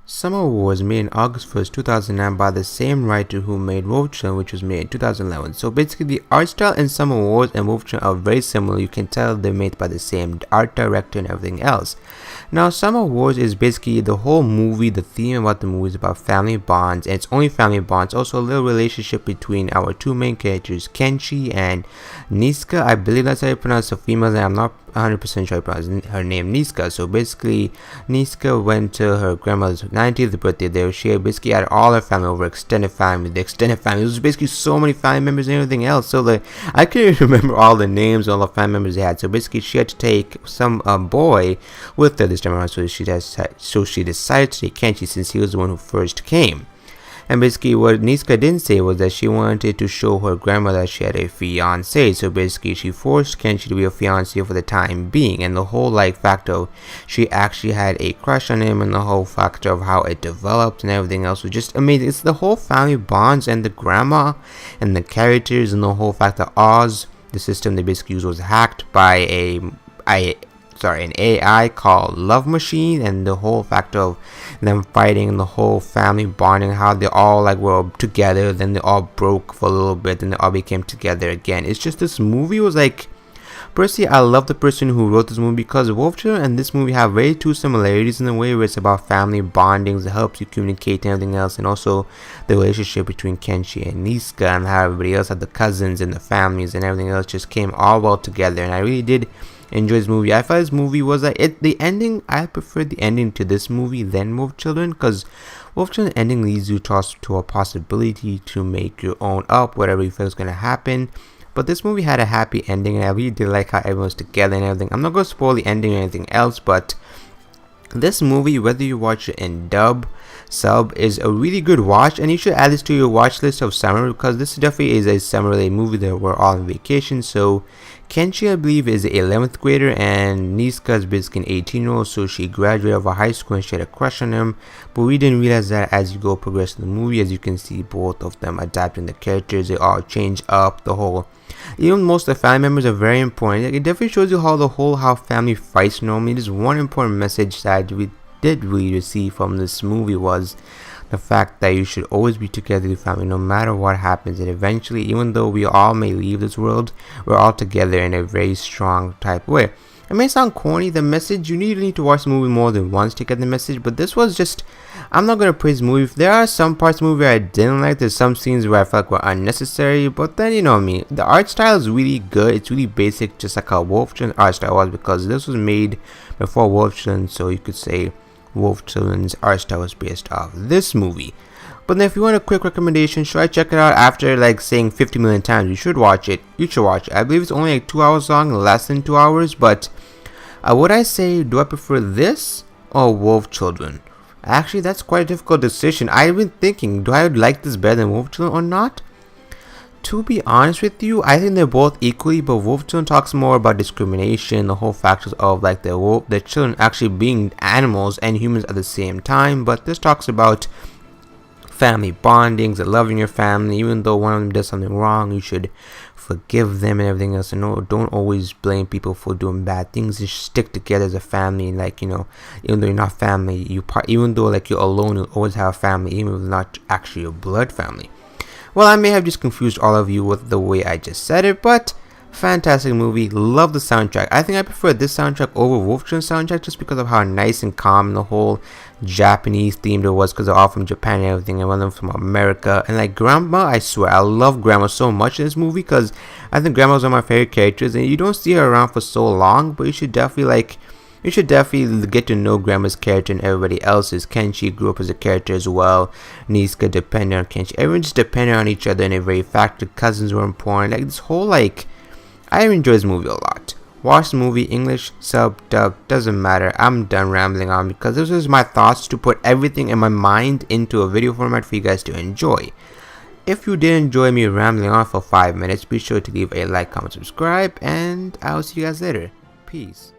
Summer War was made on August 1st, 2009 by the same writer who made Wolf Children, which was made in 2011. So basically the art style in Summer Wars and Wolf Children are very similar. You can tell they're made by the same art director and everything else. Now Summer Wars is basically the whole movie, the theme about the movie is about family bonds, and it's only family bonds. Also a little relationship between our two main characters, Kenshi and Niska. I believe that's how you pronounce the female name. I'm not 100% sure I pronounce her name, Niska. So basically Niska went to her grandmother's 90th birthday there. She basically had all her family over, extended family. The extended family, there was basically so many family members and everything else. So like I couldn't even remember all the names of all the family members they had. So basically she had to take some boy with her this time around. So she decided to take Kenshi since he was the one who first came. And basically what Niska didn't say was that she wanted to show her grandmother that she had a fiance. So basically she forced Kenshi to be a fiance for the time being. And the whole factor of she actually had a crush on him, and the whole factor of how it developed and everything else was just amazing. It's the whole family bonds and the grandma and the characters and the whole fact that Oz, the system they basically used, was hacked by an AI called Love Machine, and the whole fact of them fighting and the whole family bonding, how they all were together, then they all broke for a little bit, then they all became together again. It's just, this movie was personally I love the person who wrote this movie, because Wolf Children and this movie have very two similarities in the way where it's about family bondings, it helps you communicate and everything else, and also the relationship between Kenshi and Niska and how everybody else had the cousins and the families and everything else just came all well together. And I really did enjoy this movie. I thought this movie was the ending. I preferred the ending to this movie than Wolf Children, because Wolf Children ending leads you to a possibility to make your own up whatever you feel is going to happen. But this movie had a happy ending, and I really did like how everyone was together and everything. I'm not going to spoil the ending or anything else, but this movie, whether you watch it in sub, is a really good watch, and you should add this to your watch list of summer, because this definitely is a summer related movie that we're all on vacation. So Kenshi, I believe, is an 11th grader, and Niska is basically an 18-year-old, so she graduated out of high school and she had a crush on him. But we didn't realize that as you go progress in the movie. As you can see, both of them adapting the characters, they all change up the whole. Even most of the family members are very important. It definitely shows you how family fights normally. There's one important message that we did really receive from this movie was the fact that you should always be together with family no matter what happens, and eventually, even though we all may leave this world, we're all together in a very strong type way. It may sound corny, the message, you need to watch the movie more than once to get the message, but this was just, I'm not going to praise the movie. There are some parts of the movie I didn't like. There's some scenes where I felt were unnecessary, but then you know me, the art style is really good. It's really basic, just like how Wolf Children's art style was, because this was made before Wolf Children, so you could say Wolf Children's art style was based off this movie. But then if you want a quick recommendation, should I check it out after saying 50 million times? You should watch it. I believe it's only 2 hours long, less than 2 hours. But would I say, do I prefer this or Wolf Children? Actually, that's quite a difficult decision. I've been thinking, do I like this better than Wolf Children or not? To be honest with you, I think they're both equally, but Wolf Children talks more about discrimination, the whole factors of the children actually being animals and humans at the same time. But this talks about family bondings and loving your family. Even though one of them does something wrong, you should forgive them and everything else, and don't always blame people for doing bad things. Just stick together as a family, and even though you're not family, even though you're alone, you'll always have a family, even if it's not actually your blood family. Well, I may have just confused all of you with the way I just said it, but fantastic movie. Love the soundtrack. I think I prefer this soundtrack over Wolf Children's soundtrack just because of how nice and calm and the whole Japanese themed it was, because they're all from Japan and everything, and one of them from America. And Grandma, I swear, I love Grandma so much in this movie, because I think Grandma's one of my favorite characters, and you don't see her around for so long, but you should definitely get to know Grandma's character and everybody else's. Kenshi grew up as a character as well. Niska depended on Kenshi. Everyone just depended on each other in a very factor. Cousins were important. This whole I enjoy this movie a lot. Watch the movie, English, sub, dub, doesn't matter. I'm done rambling on, because this is my thoughts to put everything in my mind into a video format for you guys to enjoy. If you did enjoy me rambling on for 5 minutes, be sure to leave a like, comment, subscribe, and I'll see you guys later. Peace.